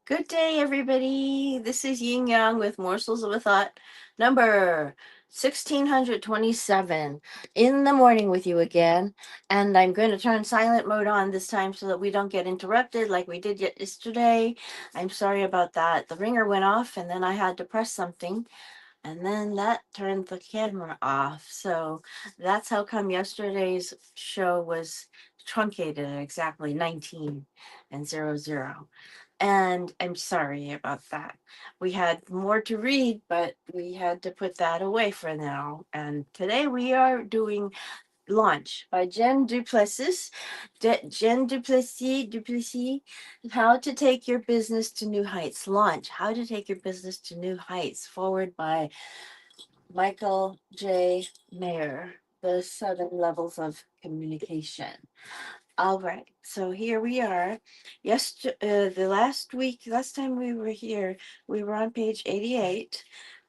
Good day, everybody. This is Yin Yang with Morsels of a Thought, number 1627, in the morning with you again. And I'm going to turn silent mode on this time so that we don't get interrupted like we did yesterday. I'm sorry about that. The ringer went off, and then I had to press something, and then that turned the camera off. So that's how come yesterday's show was truncated at exactly 19 and 00. And I'm sorry about that. We had more to read, but we had to put that away for now. And today we are doing Launch by Jen Duplessis. Jen Duplessis, How to Take Your Business to New Heights. Launch, How to Take Your Business to New Heights. Forward by Michael J. Mayer. The 7 levels of communication. All right, so here we are. The last time we were here, we were on page 88,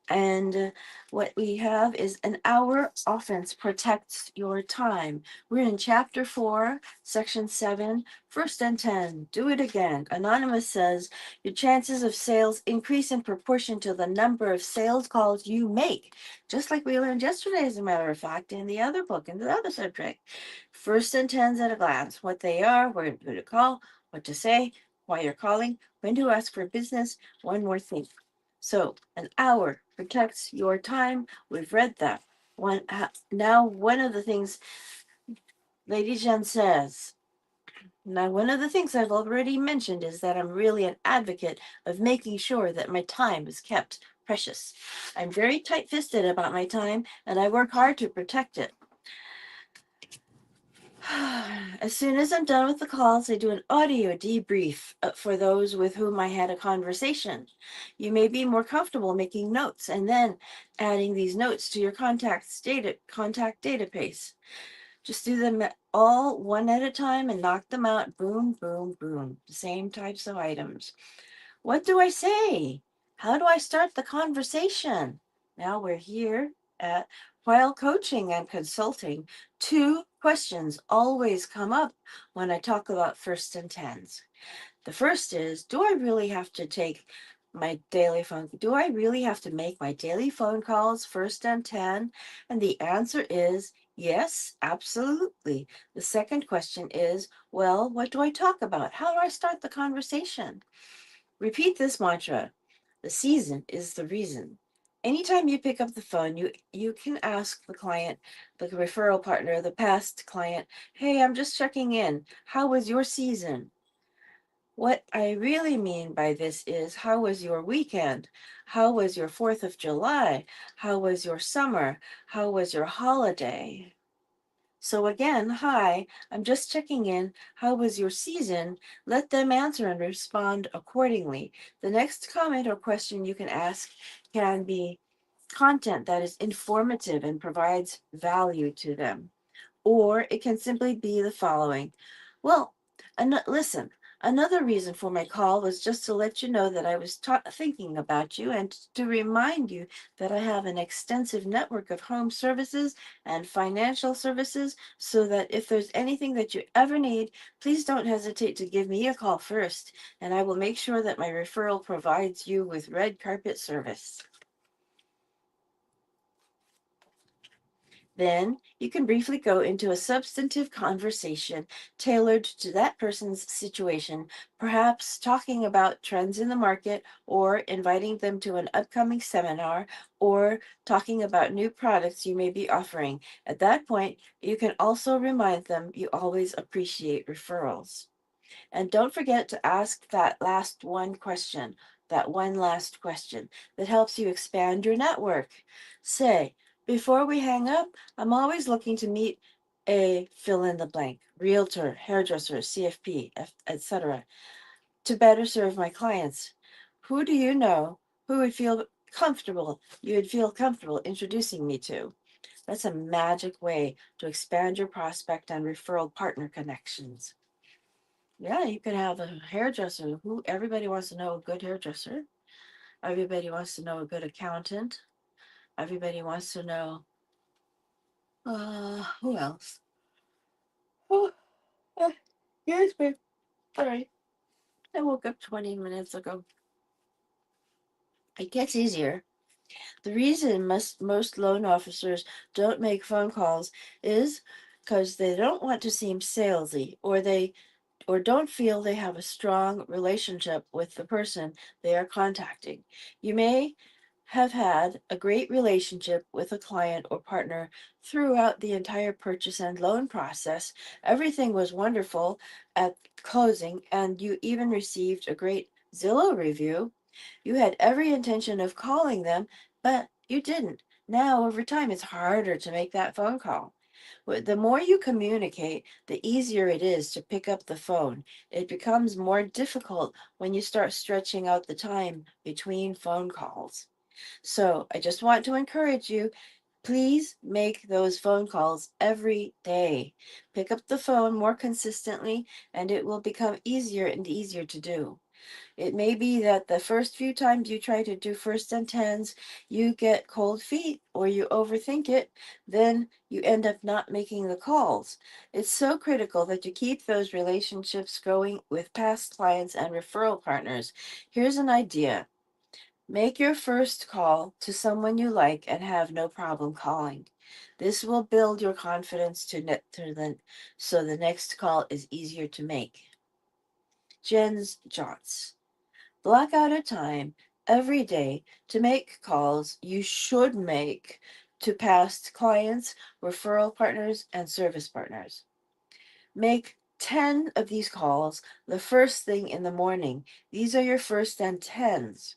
and what we have is an hour offense protects your time. We're in chapter 4, section 7, first and 10. Do it again. Anonymous says your chances of sales increase in proportion to the number of sales calls you make, just like we learned yesterday, as a matter of fact, in the other book, in the other subject. First and 10s at a glance: what they are, where who to call, what to say, why you're calling, when to ask for business, one more thing. So an hour protects your time. We've read that. One of the things Lady Jen says. Now, one of the things I've already mentioned is that I'm really an advocate of making sure that my time is kept precious. I'm very tight fisted about my time, and I work hard to protect it. As soon as I'm done with the calls, I do an audio debrief for those with whom I had a conversation. You may be more comfortable making notes and then adding these notes to your contact database. Just do them all one at a time and knock them out. Boom, boom, boom. The same types of items. What do I say? How do I start the conversation? Now we're here at while coaching and consulting. 2 questions always come up when I talk about first and tens. The first is, do I really have to make my daily phone calls first and 10? And the answer is yes, absolutely. The second question is, well, what do I talk about? How do I start the conversation? Repeat this mantra: the season is the reason. Anytime you pick up the phone, you can ask the client, the referral partner, the past client, hey, I'm just checking in. How was your season? What I really mean by this is, how was your weekend? How was your 4th of July? How was your summer? How was your holiday? So again, hi, I'm just checking in. How was your season? Let them answer and respond accordingly. The next comment or question you can ask can be content that is informative and provides value to them. Or it can simply be the following: well, listen, another reason for my call was just to let you know that I was thinking about you and to remind you that I have an extensive network of home services and financial services, so that if there's anything that you ever need, please don't hesitate to give me a call first, and I will make sure that my referral provides you with red carpet service. Then you can briefly go into a substantive conversation tailored to that person's situation, perhaps talking about trends in the market, or inviting them to an upcoming seminar, or talking about new products you may be offering. At that point, you can also remind them you always appreciate referrals. And don't forget to ask that one last question that helps you expand your network. Say, before we hang up, I'm always looking to meet a fill in the blank, realtor, hairdresser, CFP, etc., to better serve my clients. Who do you know who you would feel comfortable introducing me to? That's a magic way to expand your prospect and referral partner connections. Yeah, you could have a hairdresser. Who Everybody wants to know a good hairdresser. Everybody wants to know a good accountant. Everybody wants to know who else? Oh, yes, babe. All right. I woke up 20 minutes ago. It gets easier. The reason most loan officers don't make phone calls is because they don't want to seem salesy, or don't feel they have a strong relationship with the person they are contacting. You may have had a great relationship with a client or partner throughout the entire purchase and loan process. Everything was wonderful at closing, and you even received a great Zillow review. You had every intention of calling them, but you didn't. Now, over time, it's harder to make that phone call. The more you communicate, the easier it is to pick up the phone. It becomes more difficult when you start stretching out the time between phone calls. So I just want to encourage you, please make those phone calls every day. Pick up the phone more consistently, and it will become easier and easier to do. It may be that the first few times you try to do first and tens, you get cold feet or you overthink it, then you end up not making the calls. It's so critical that you keep those relationships going with past clients and referral partners. Here's an idea. Make your first call to someone you like and have no problem calling. This will build your confidence so the next call is easier to make. Jen's Jots. Block out a time every day to make calls you should make to past clients, referral partners, and service partners. Make 10 of these calls the first thing in the morning. These are your first and tens.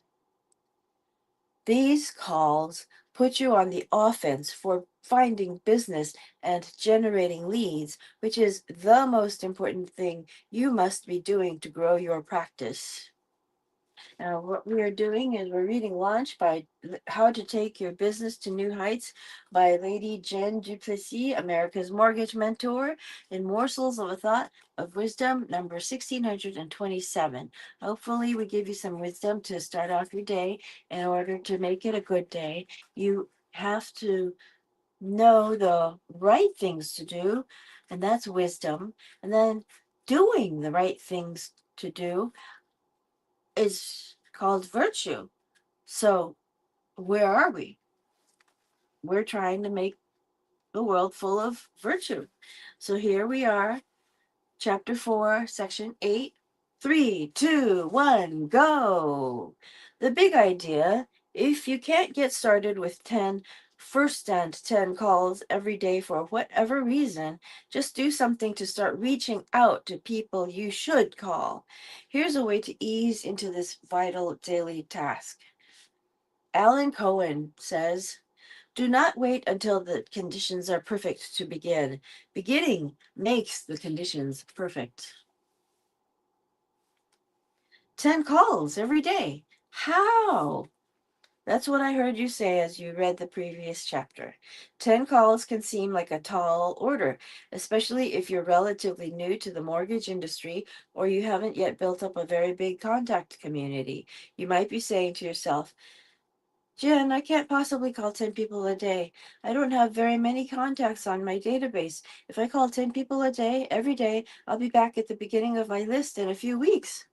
These calls put you on the offense for finding business and generating leads, which is the most important thing you must be doing to grow your practice. Now, what we are doing is we're reading Launch by How to Take Your Business to New Heights by Lady Jen du Plessis, America's Mortgage Mentor, in Morsels of a Thought of Wisdom, number 1627. Hopefully, we give you some wisdom to start off your day. In order to make it a good day, you have to know the right things to do, and that's wisdom. And then doing the right things to do is called virtue. So, where are we? We're trying to make the world full of virtue. So, here we are, chapter 4, section 8. 3, 2, 1, go. The big idea, if you can't get started with 10 first and 10 calls every day for whatever reason, just do something to start reaching out to people you should call. Here's a way to ease into this vital daily task. Alan Cohen says, do not wait until the conditions are perfect to begin. Beginning makes the conditions perfect. 10 calls every day. How? That's what I heard you say as you read the previous chapter. 10 calls can seem like a tall order, especially if you're relatively new to the mortgage industry or you haven't yet built up a very big contact community. You might be saying to yourself, Jen, I can't possibly call 10 people a day. I don't have very many contacts on my database. If I call 10 people a day, every day, I'll be back at the beginning of my list in a few weeks.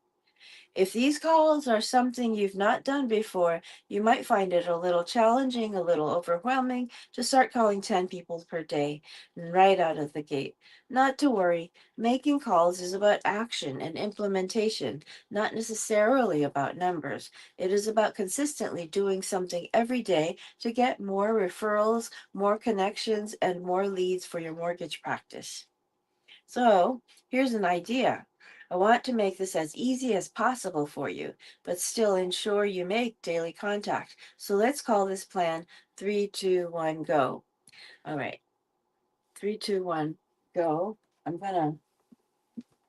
If these calls are something you've not done before, you might find it a little challenging, a little overwhelming to start calling 10 people per day right out of the gate. Not to worry, making calls is about action and implementation, not necessarily about numbers. It is about consistently doing something every day to get more referrals, more connections, and more leads for your mortgage practice. So, here's an idea. I want to make this as easy as possible for you, but still ensure you make daily contact. So let's call this plan 3, 2, 1, go. All right. 3, 2, 1, go. I'm gonna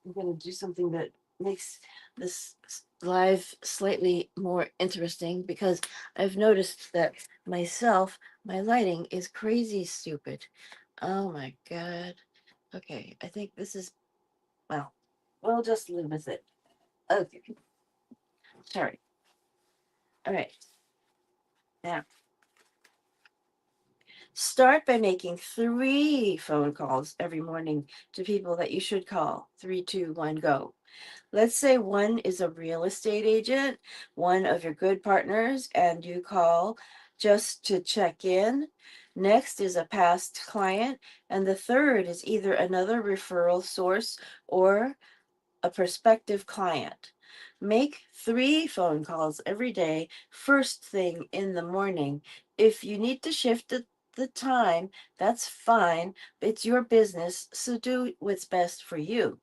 I'm gonna do something that makes this live slightly more interesting because I've noticed that myself, my lighting is crazy stupid. Oh my god. Okay, I think this is well, we'll just live with it. Okay, sorry. All right. Now, Start by making 3 phone calls every morning to people that you should call. 3, 2, 1, go. Let's say one is a real estate agent, one of your good partners, and you call just to check in. Next is a past client, and the third is either another referral source or a prospective client. Make 3 phone calls every day, first thing in the morning. If you need to shift the time, that's fine. It's your business, so do what's best for you.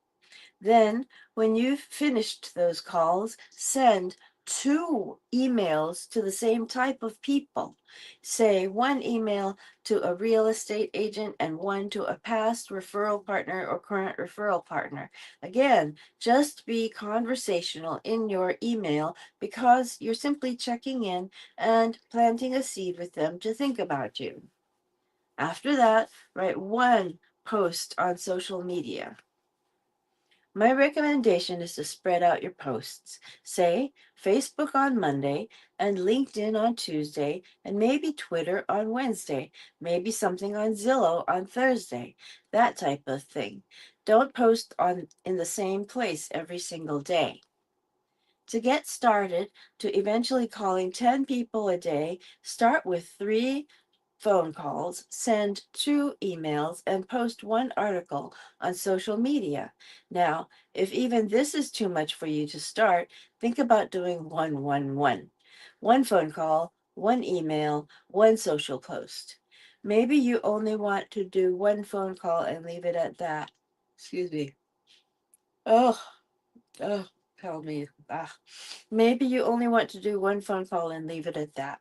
Then, when you've finished those calls, send 2 emails to the same type of people. Say one email to a real estate agent and one to a past referral partner or current referral partner. Again, just be conversational in your email because you're simply checking in and planting a seed with them to think about you. After that, write one post on social media. My recommendation is to spread out your posts. Say Facebook on Monday and LinkedIn on Tuesday and maybe Twitter on Wednesday, maybe something on Zillow on Thursday, that type of thing. Don't post on in the same place every single day. To get started, to eventually calling 10 people a day, start with 3 phone calls, send 2 emails, and post one article on social media. Now, if even this is too much for you to start, think about doing 111. One phone call, one email, one social post. Maybe you only want to do one phone call and leave it at that. Excuse me. Oh, oh, tell me. Ah. Maybe you only want to do one phone call and leave it at that.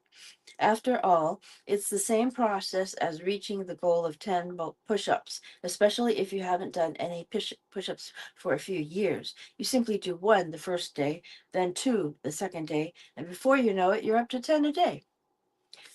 After all, it's the same process as reaching the goal of 10 push ups, especially if you haven't done any push ups for a few years. You simply do one the first day, then two the second day, and before you know it, you're up to 10 a day.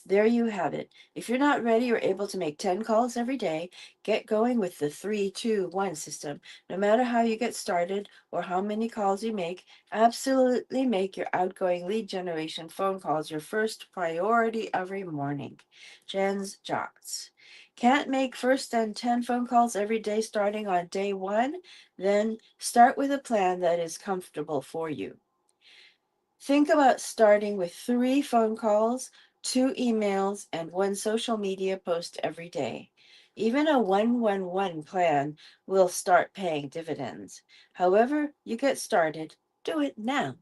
There you have it. If you're not ready or able to make 10 calls every day, get going with the 3, 2, 1 system. No matter how you get started or how many calls you make, absolutely make your outgoing lead generation phone calls your first priority every morning. Jen's Jots. Can't make first and 10 phone calls every day starting on day one? Then start with a plan that is comfortable for you. Think about starting with 3 phone calls, 2 emails, and one social media post every day. Even a 111 plan will start paying dividends. However, you get started, do it now.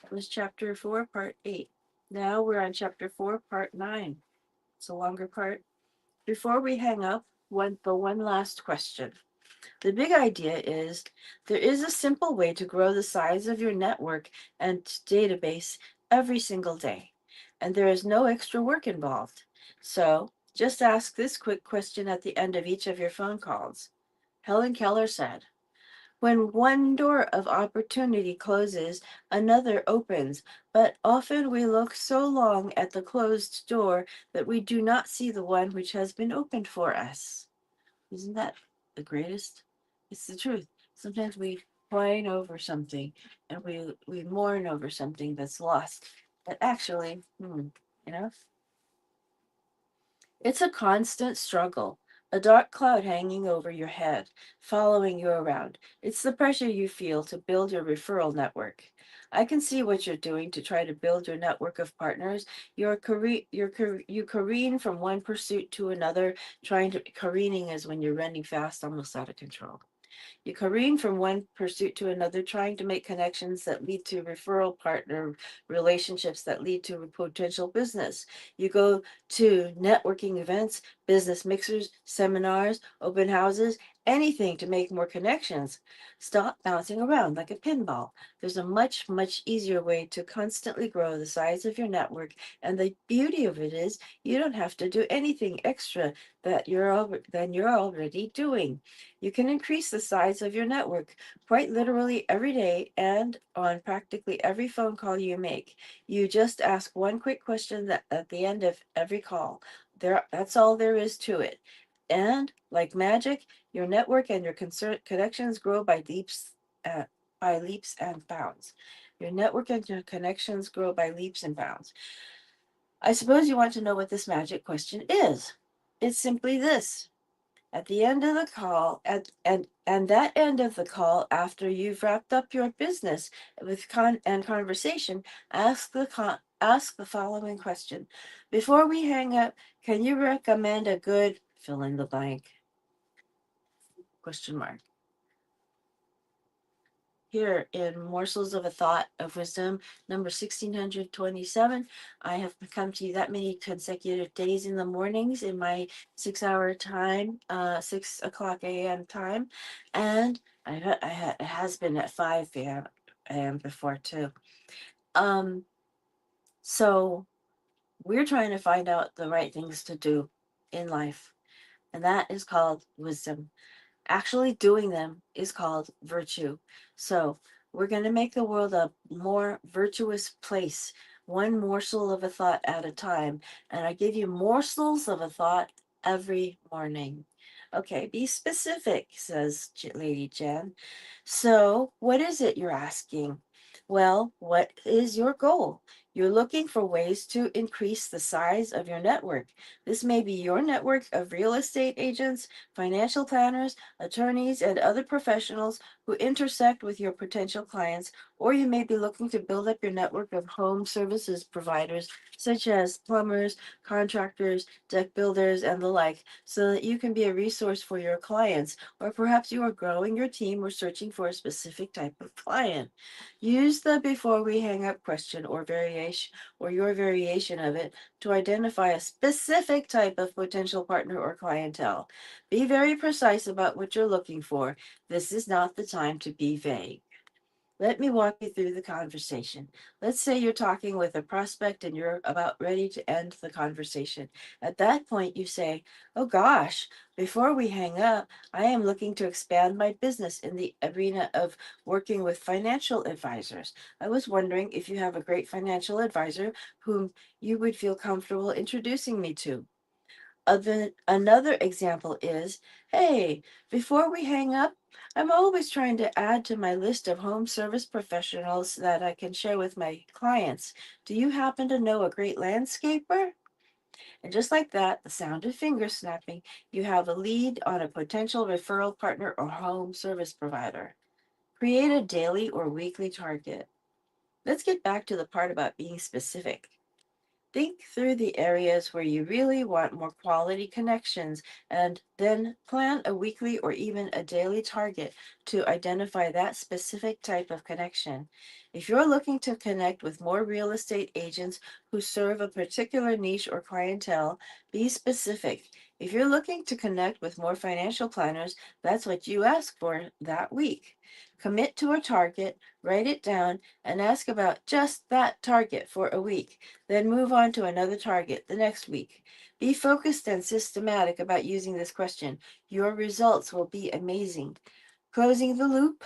That was chapter 4, part 8. Now we're on chapter 4, part 9. It's a longer part. Before we hang up, one last question. The big idea is there is a simple way to grow the size of your network and database every single day, and there is no extra work involved. So just ask this quick question at the end of each of your phone calls. Helen Keller said, when one door of opportunity closes, another opens, but often we look so long at the closed door that we do not see the one which has been opened for us. Isn't that the greatest? It's the truth. Sometimes we whine over something and we mourn over something that's lost. But actually, you know, it's a constant struggle, a dark cloud hanging over your head, following you around. It's the pressure you feel to build your referral network. I can see what you're doing to try to build your network of partners. You careen from one pursuit to another, careening is when you're running fast, almost out of control. You careen from one pursuit to another, trying to make connections that lead to referral partner relationships that lead to potential business. You go to networking events, business mixers, seminars, open houses, anything to make more connections. Stop bouncing around like a pinball. There's a much, much easier way to constantly grow the size of your network. And the beauty of it is you don't have to do anything extra than you're already doing. You can increase the size of your network quite literally every day and on practically every phone call you make. You just ask one quick question at the end of every call. That's all there is to it. And like magic, your network and your connections grow by leaps and bounds. Your network and your connections grow by leaps and bounds. I suppose you want to know what this magic question is. It's simply this. At the end of the call, and that end of the call, after you've wrapped up your business with conversation, ask the following question: before we hang up, can you recommend a good fill in the blank? Question mark. Here in Morsels of a Thought of Wisdom, number 1627, I have come to you that many consecutive days in the mornings in my 6 hour time, 6 o'clock a.m. time. And it has been at 5 a.m. before too. Um, so we're trying to find out the right things to do in life. And that is called wisdom. Actually doing them is called virtue. So we're going to make the world a more virtuous place, one morsel of a thought at a time. And I give you morsels of a thought every morning. Okay, be specific, says Lady Jen. So, what is it you're asking? Well, what is your goal? You're looking for ways to increase the size of your network. This may be your network of real estate agents, financial planners, attorneys, and other professionals who intersect with your potential clients, or you may be looking to build up your network of home services providers, such as plumbers, contractors, deck builders, and the like, so that you can be a resource for your clients. Or perhaps you are growing your team or searching for a specific type of client. Use the before we hang up question or variation or your variation of it to identify a specific type of potential partner or clientele. Be very precise about what you're looking for. This is not the time to be vague. Let me walk you through the conversation. Let's say you're talking with a prospect and you're about ready to end the conversation. At that point, you say, "Oh gosh, before we hang up, I am looking to expand my business in the arena of working with financial advisors. I was wondering if you have a great financial advisor whom you would feel comfortable introducing me to." Another example is, "Hey, before we hang up, I'm always trying to add to my list of home service professionals that I can share with my clients. Do you happen to know a great landscaper?" And just like that, the sound of finger snapping, you have a lead on a potential referral partner or home service provider. Create a daily or weekly target. Let's get back to the part about being specific. Think through the areas where you really want more quality connections and then plan a weekly or even a daily target to identify that specific type of connection. If you're looking to connect with more real estate agents who serve a particular niche or clientele, be specific. If you're looking to connect with more financial planners, that's what you ask for that week. Commit to a target, write it down, and ask about just that target for a week. Then move on to another target the next week. Be focused and systematic about using this question. Your results will be amazing. Closing the loop.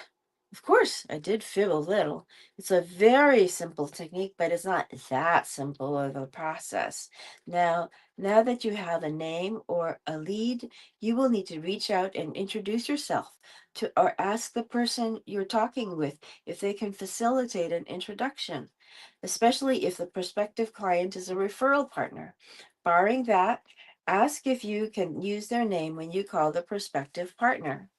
Of course, I did fib a little. It's a very simple technique, but it's not that simple of a process. Now, now that you have a name or a lead, you will need to reach out and introduce yourself to or ask the person you're talking with if they can facilitate an introduction, especially if the prospective client is a referral partner. Barring that, ask if you can use their name when you call the prospective partner.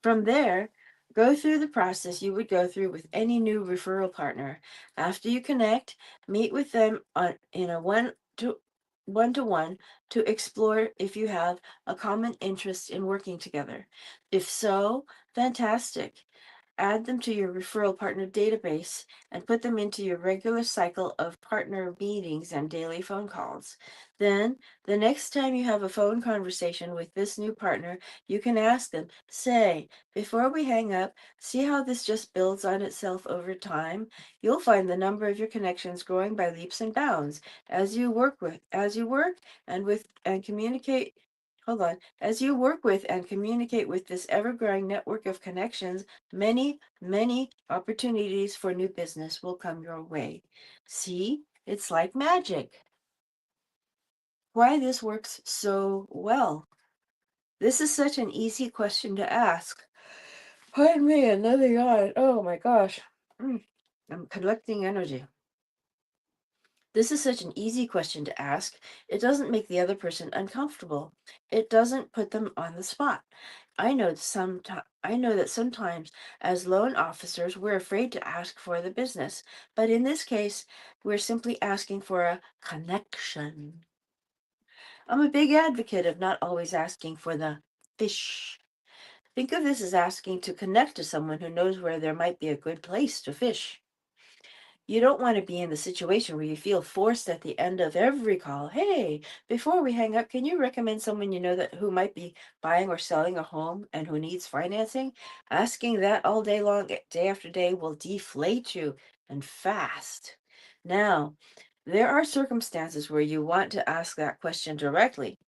From there, go through the process you would go through with any new referral partner. After you connect, meet with them in a to one to explore if you have a common interest in working together. If so, fantastic. Add them to your referral partner database and put them into your regular cycle of partner meetings and daily phone calls. Then, the next time you have a phone conversation with this new partner, you can ask them, say, "Before we hang up, see how this just builds on itself over time? You'll find the number of your connections growing by leaps and bounds as you work and communicate. Hold on. As you work with and communicate with this ever growing network of connections, many, many opportunities for new business will come your way." See, it's like magic. Why this works so well? This is such an easy question to ask. Pardon me, another yawn. Oh my gosh. I'm collecting energy. This is such an easy question to ask. It doesn't make the other person uncomfortable. It doesn't put them on the spot. I know that sometimes as loan officers we're afraid to ask for the business, but in this case, we're simply asking for a connection. I'm a big advocate of not always asking for the fish. Think of this as asking to connect to someone who knows where there might be a good place to fish. You don't want to be in the situation where you feel forced at the end of every call. Hey, before we hang up, can you recommend someone you know that who might be buying or selling a home and who needs financing? Asking that all day long, day after day, will deflate you and fast. Now, there are circumstances where you want to ask that question directly,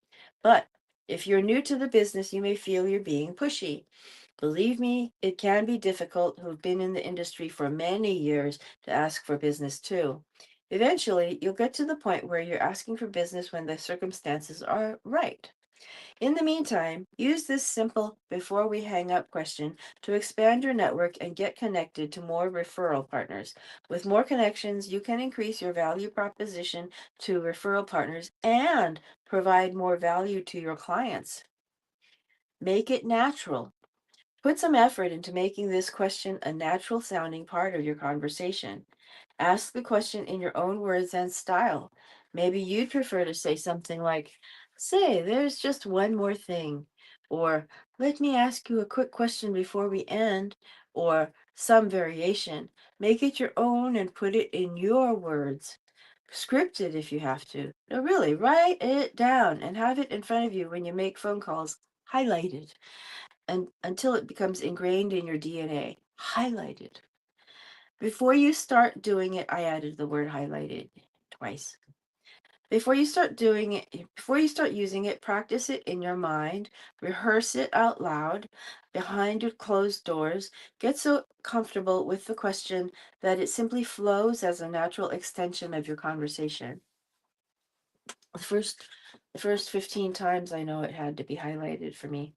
but if you're new to the business, you may feel you're being pushy. Believe me, it can be difficult who've been in the industry for many years to ask for business too. Eventually, you'll get to the point where you're asking for business when the circumstances are right. In the meantime, use this simple before we hang up question to expand your network and get connected to more referral partners. With more connections, you can increase your value proposition to referral partners and provide more value to your clients. Make it natural. Put some effort into making this question a natural sounding part of your conversation. Ask the question in your own words and style. Maybe you'd prefer to say something like, Say, there's just one more thing. Or, let me ask you a quick question before we end. Or, some variation. Make it your own and put it in your words. Script it if you have to. No, really, write it down and have it in front of you when you make phone calls, highlighted and until it becomes ingrained in your DNA. Highlighted. Before you start doing it, I added the word highlighted twice. Before you start using it, practice it in your mind, rehearse it out loud behind your closed doors. Get so comfortable with the question that it simply flows as a natural extension of your conversation. The first the first 15 times I know it had to be highlighted for me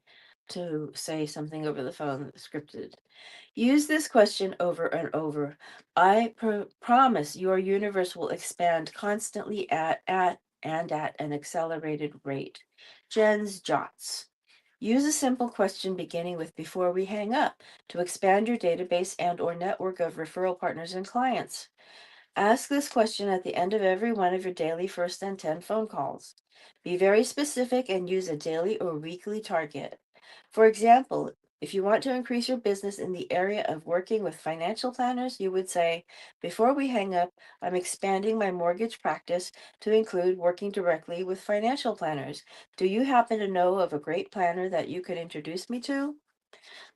to say something over the phone scripted. Use this question over and over. I promise your universe will expand constantly at an accelerated rate. Jen's Jots. Use a simple question beginning with before we hang up to expand your database and or network of referral partners and clients. Ask this question at the end of every one of your daily first and 10 phone calls. Be very specific and use a daily or weekly target. For example, if you want to increase your business in the area of working with financial planners, you would say, Before we hang up, I'm expanding my mortgage practice to include working directly with financial planners. Do you happen to know of a great planner that you could introduce me to?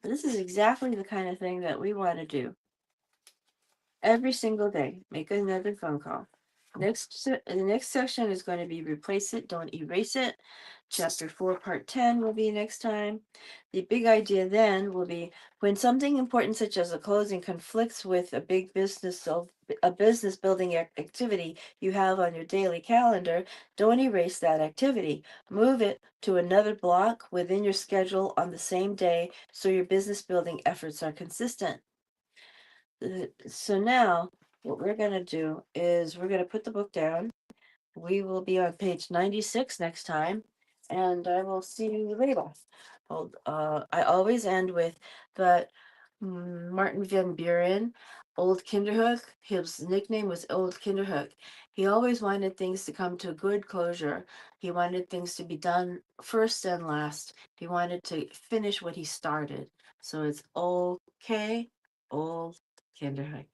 This is exactly the kind of thing that we want to do. Every single day, make another phone call. The next section is going to be replace it, don't erase it. Chapter 4, part 10 will be next time. The big idea then will be when something important such as a closing conflicts with a business building activity you have on your daily calendar, don't erase that activity. Move it to another block within your schedule on the same day so your business building efforts are consistent. So now what we're going to do is we're going to put the book down. We will be on page 96 next time, and I will see you later. I always end with, but Martin Van Buren, Old Kinderhook, his nickname was Old Kinderhook. He always wanted things to come to a good closure. He wanted things to be done first and last. He wanted to finish what he started. So it's okay, Old Kinderhook.